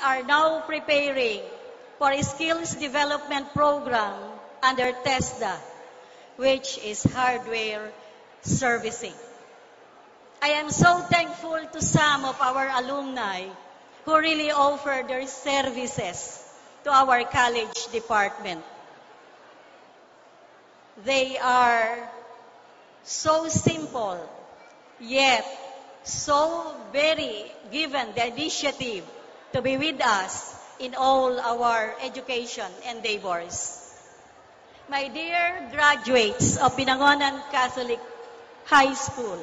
are now preparing for a skills development program under TESDA, which is hardware servicing. I am so thankful to some of our alumni who really offer their services to our college department. They are so simple, yet so very given the initiative to be with us in all our education endeavors. My dear graduates of Binangonan Catholic High School,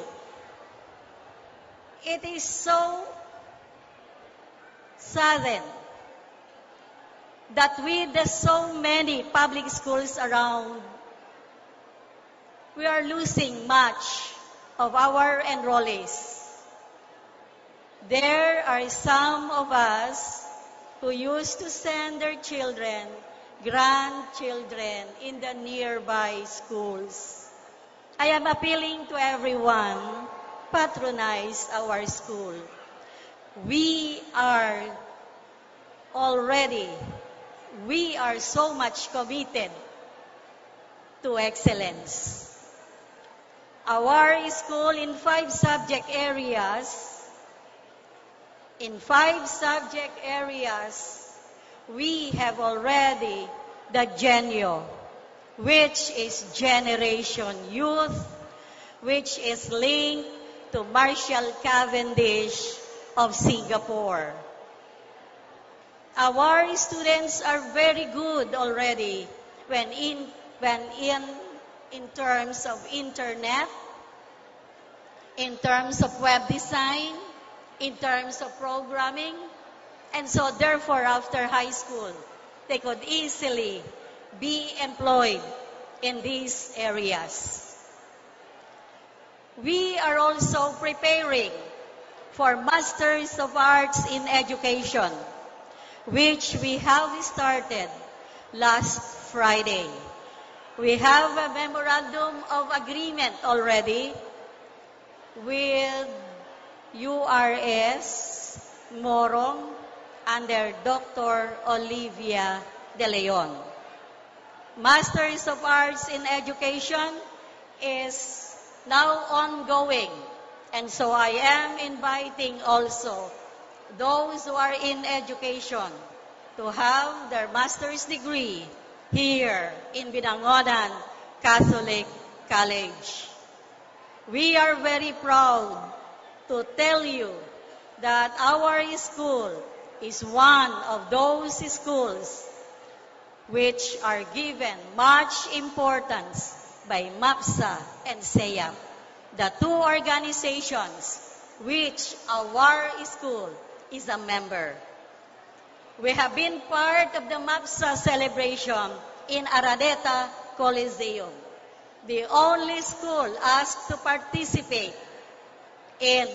it is so saddened that with the so many public schools around, we are losing much of our enrollees. There are some of us who used to send their children, grandchildren in the nearby schools. I am appealing to everyone, patronize our school. We are so much committed to excellence. Our school in five subject areas, we have already the GENYO, which is Generation Youth, which is linked to Marshall Cavendish of Singapore. Our students are very good already when in terms of internet, in terms of web design, in terms of programming, and so therefore after high school, they could easily be employed in these areas. We are also preparing for Masters of Arts in Education, which we have started last Friday. We have a memorandum of agreement already with URS Morong under Dr. Olivia De Leon. Masters of Arts in Education is now ongoing, and so I am inviting also those who are in education to have their master's degree here in Binangonan Catholic College. We are very proud to tell you that our school is one of those schools which are given much importance by MAPSA and SEAP, the two organizations which our school is a member. We have been part of the MAPSA celebration in Araneta Coliseum, the only school asked to participate in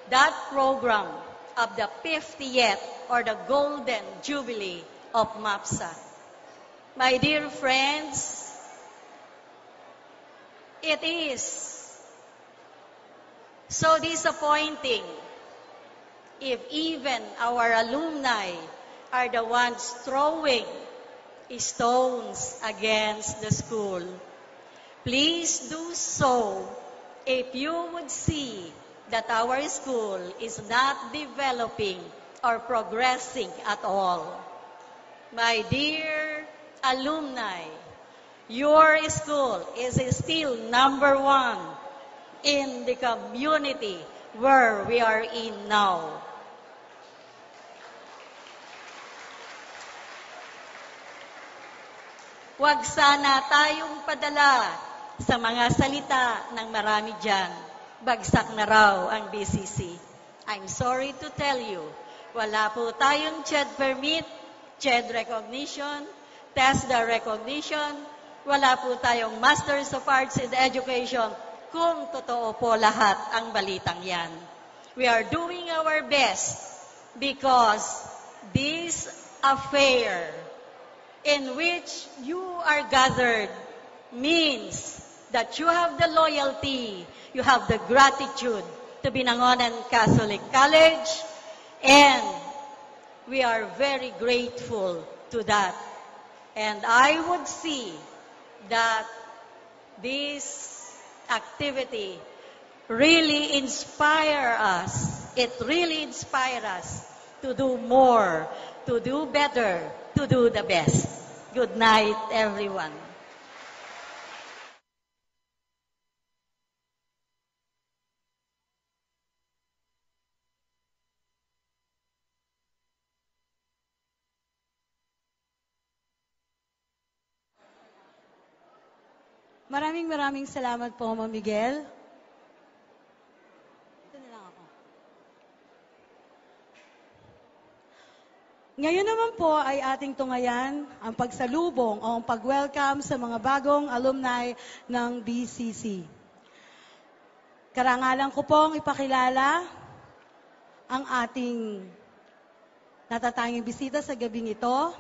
that program of the 50th or the Golden Jubilee of MAPSA. My dear friends, it is so disappointing if even our alumni are the ones throwing stones against the school. Please do so if you would see that our school is not developing or progressing at all. My dear alumni, your school is still number one in the community where we are in now. Huwag sana tayong padala sa mga salita ng marami dyan. Bagsak na raw ang BCC. I'm sorry to tell you, wala po tayong CHED permit, CHED recognition, TESDA recognition, wala po tayong Masters of Arts in Education kung totoo po lahat ang balitang yan. We are doing our best because this affair in which you are gathered means that you have the loyalty, you have the gratitude to Binangonan Catholic College, and We are very grateful to that. And I would see that this activity really inspire us. It really inspires us to do more, to do better, to do the best. Good night, everyone. Maraming salamat po, Ma'am Miguel. Ito na lang ako. Ngayon naman po ay ating tungayan ang pagsalubong o ang pag-welcome sa mga bagong alumni ng BCC. Karangalan ko pong ipakilala ang ating natatanging bisita sa gabing ito.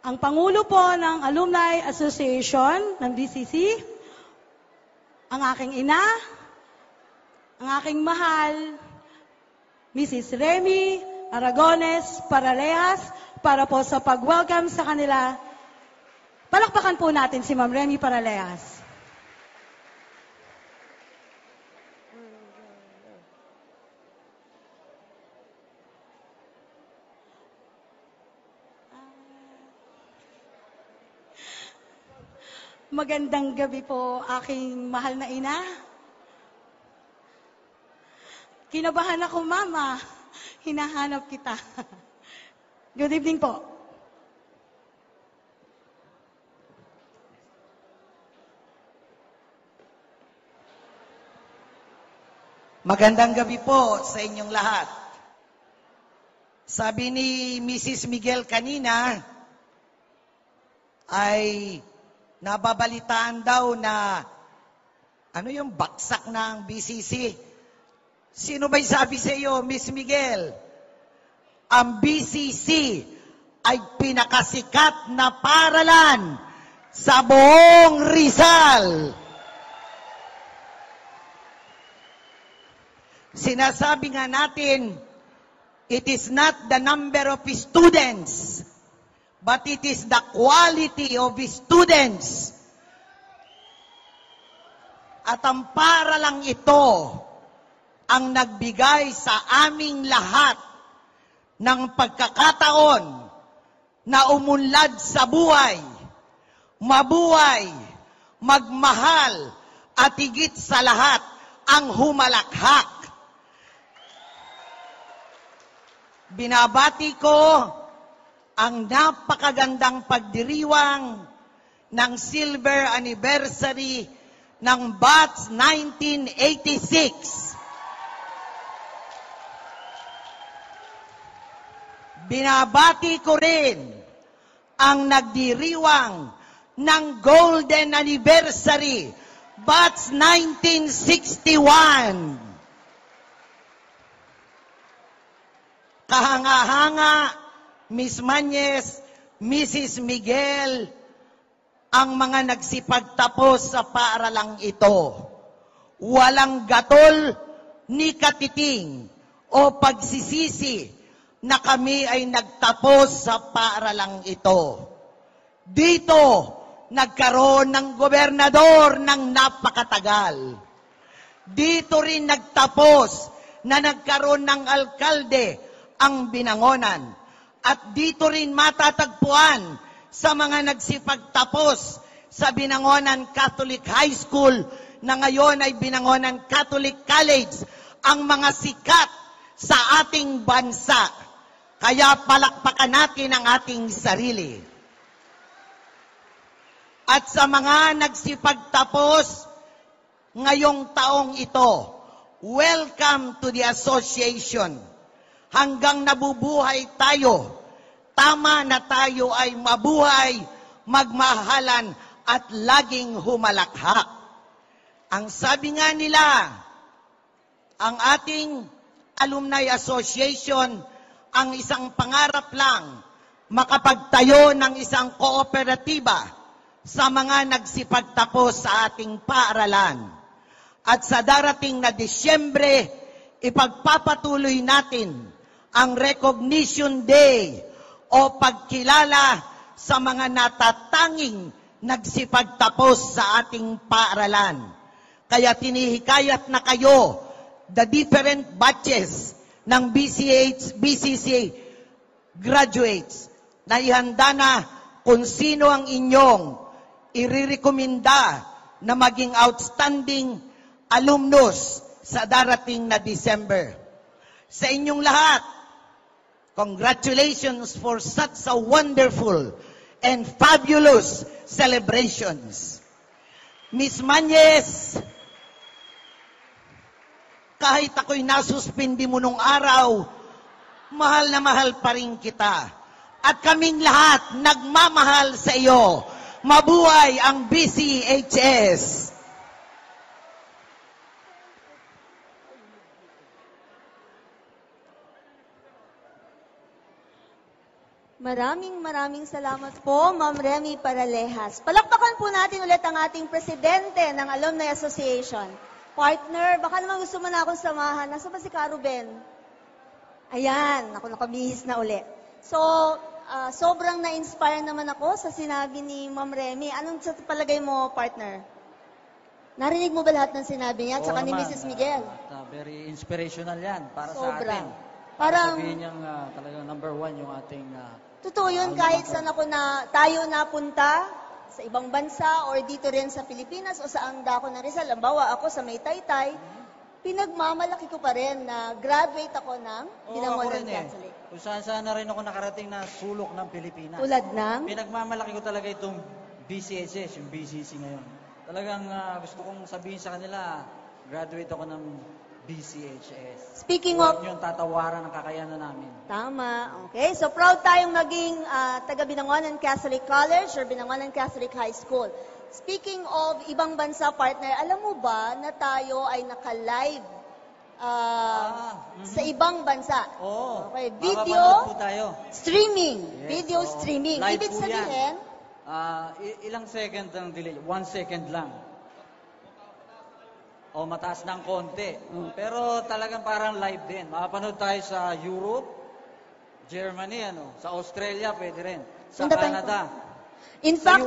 Ang Pangulo po ng Alumni Association ng BCC, ang aking ina, ang aking mahal, Mrs. Remy Aragones Paralejas, para po sa pag-welcome sa kanila. Palakpakan po natin si Ma'am Remy Paralejas. Magandang gabi po, aking mahal na ina. Kinabahan ako, Mama. Hinahanap kita. Good evening po. Magandang gabi po sa inyong lahat. Sabi ni Mrs. Miguel kanina, ay nababalitaan daw na ano yung baksak ng BCC. Sino ba'y sabi sa iyo, Miss Miguel? Ang BCC ay pinakasikat na paaralan sa buong Rizal. Sinasabi nga natin, it is not the number of students, but it is the quality of students. At ang paaralang ito ang nagbigay sa aming lahat ng pagkakataon na umunlad sa buhay, mabuhay, magmahal, at higit sa lahat ang humalakhak. Binabati ko ang napakagandang pagdiriwang ng silver anniversary ng BATS 1986. Binabati ko rin ang nagdiriwang ng golden anniversary, BATS 1961. Kahanga-hanga, Miss Mañez, Mrs. Miguel, ang mga nagsipagtapos sa paaralang ito. Walang gatol ni katiting o pagsisisi na kami ay nagtapos sa paaralang ito. Dito, nagkaroon ng gobernador ng napakatagal. Dito rin nagtapos na nagkaroon ng alkalde ang Binangonan. At dito rin matatagpuan sa mga nagsipagtapos sa Binangonan Catholic High School na ngayon ay Binangonan Catholic College, ang mga sikat sa ating bansa. Kaya palakpakan natin ang ating sarili. At sa mga nagsipagtapos ngayong taong ito, welcome to the association. Hanggang nabubuhay tayo, tama na tayo ay mabuhay, magmahalan, at laging humalakhak. Ang sabi nga nila, ang ating Alumni Association, ang isang pangarap lang, makapagtayo ng isang kooperatiba sa mga nagsipagtapos sa ating paaralan. At sa darating na Disyembre, ipagpapatuloy natin ang Recognition Day o pagkilala sa mga natatanging nagsipagtapos sa ating paaralan. Kaya tinihikayat na kayo, the different batches ng BCC graduates, na ihanda na kung sino ang inyong irirekomenda na maging outstanding alumnus sa darating na December. Sa inyong lahat, congratulations for such a wonderful and fabulous celebrations. Miss Manyes, kahit ako'y nasuspindi mo nung araw, mahal na mahal pa rin kita. At kaming lahat nagmamahal sa iyo. Mabuhay ang BCHS! Maraming salamat po, Ma'am Remy Paralehas. Palakpakan po natin ulit ang ating presidente ng Alumni Association. Partner, baka naman gusto mo na akong samahan. Nasa ba si Caruben? Ayan, ako nakabihis na ulit. So, sobrang na-inspire naman ako sa sinabi ni Ma'am Remy. Anong sa palagay mo, partner? Narinig mo ba lahat ng sinabi niya at saka ni Mrs. Miguel? Very inspirational yan para Sobra. sa atin. Parang, Sabihin niyang talagang number one yung ating... totoo yun, kahit saan tayo napunta, sa ibang bansa or dito rin sa Pilipinas o saan ako na Rizal. Halimbawa, ako sa May Taytay, pinagmamalaki ko pa rin na graduate ako ng Binangonan Catholic. Kung saan na rin ako nakarating na sulok ng Pilipinas. Tulad ng? Pinagmamalaki ko talaga itong BCHS, yung BCC ngayon. Talagang gusto kong sabihin sa kanila, graduate ako ng BCHS. Speaking of... Huwag niyong tatawaran ang kakayanan namin. Tama. Okay. So, proud tayong maging taga Binangonan Catholic College or Binangonan Catholic High School. Speaking of ibang bansa, partner, alam mo ba na tayo ay naka-live sa ibang bansa? Oo. Okay. Mapapanood Video po tayo. streaming. Yes, Video oo. streaming. Live Ibig po sabihin, ilang second ang delay? 1 second lang. O mataas ng konti. Pero talagang parang live din. Makapanood tayo sa Europe, Germany, sa Australia, pwede rin. Sa Punta tayo Canada. in Sa fact,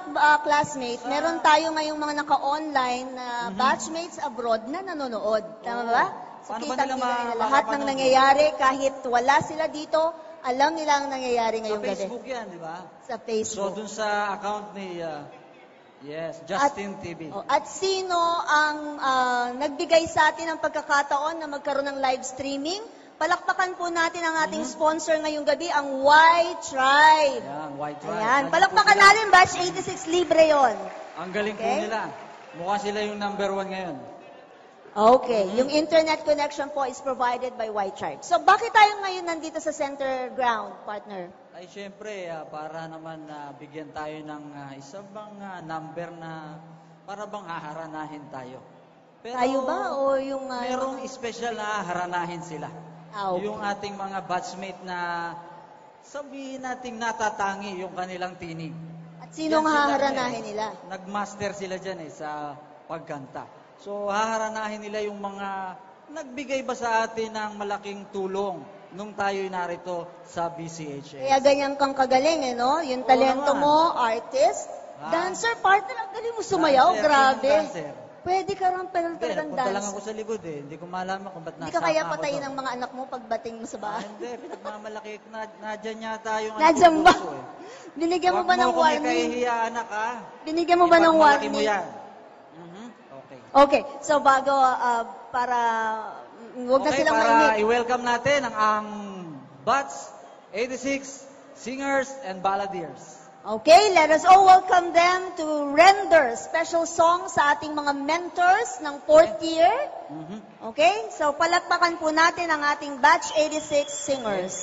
US. classmate, meron tayo ngayong mga naka-online na batchmates abroad na nanonood. Tama ba? So, Paano ba kitang-kita nila nila lahat ng makapanood? nangyayari, kahit wala sila dito, alam nila ang nangyayari Sa ngayong gabi. Facebook yan, di ba? Sa So, Facebook. dun sa account ni, Justin TV. At sino ang nagbigay sa atin ng pagkakataon na magkaroon ng live streaming? Palakpakan po natin ang ating sponsor ngayong gabi, ang Y-Tribe. Yan, White Tribe. Ayan, Nandito palakpakan po sila. natin, batch 86 libre yon. Ang galing po Okay? nila. Mukha sila yung number one ngayon. Okay, yung internet connection po is provided by Y-Tribe. So bakit tayo ngayon nandito sa center ground, partner? Ay, syempre, para naman bigyan tayo ng isa bang number na para bang haharanahin tayo. Pero, Tayo ba o yung... merong special na haharanahin sila. Okay. Yung ating mga batchmate na sabihin nating natatangi yung kanilang tinig. At sinong Yan sila, haharanahin nila? Nagmaster sila dyan sa pagkanta. So, haharanahin nila yung mga nagbigay ba sa atin ng malaking tulong nung tayo'y narito sa BCHS. Kaya ganyan kang kagaling, no? Yung Oo talento naman. mo, artist, dancer, partner, ang galing mo sumayaw, Dancer, grabe. sinong dancer? Pwede ka rin Hindi, talagang nagpunta lang dance. ako sa likod eh. Hindi ko malaman kung ba't Hindi ka nasama kaya ako patayin doon. ng mga anak mo pagbating mo sa bahay. Hindi, pinagmamalaki. Nadyan yata yung Nadyan ba? puso eh. Binigyan mo ba ng Huwag mo kami warning? kahihiya, anak, ha? Binigyan mo ba ng Ipagmalaki mo warning? yan. Okay. Okay, so bago para huwag na Okay, silang para mainip. i-welcome natin ang Bats 86 Singers and Balladeers. Okay, let us all welcome them to render special songs sa ating mga mentors ng 4th year. Okay, so palakpakan po natin ang ating Batch 86 Singers.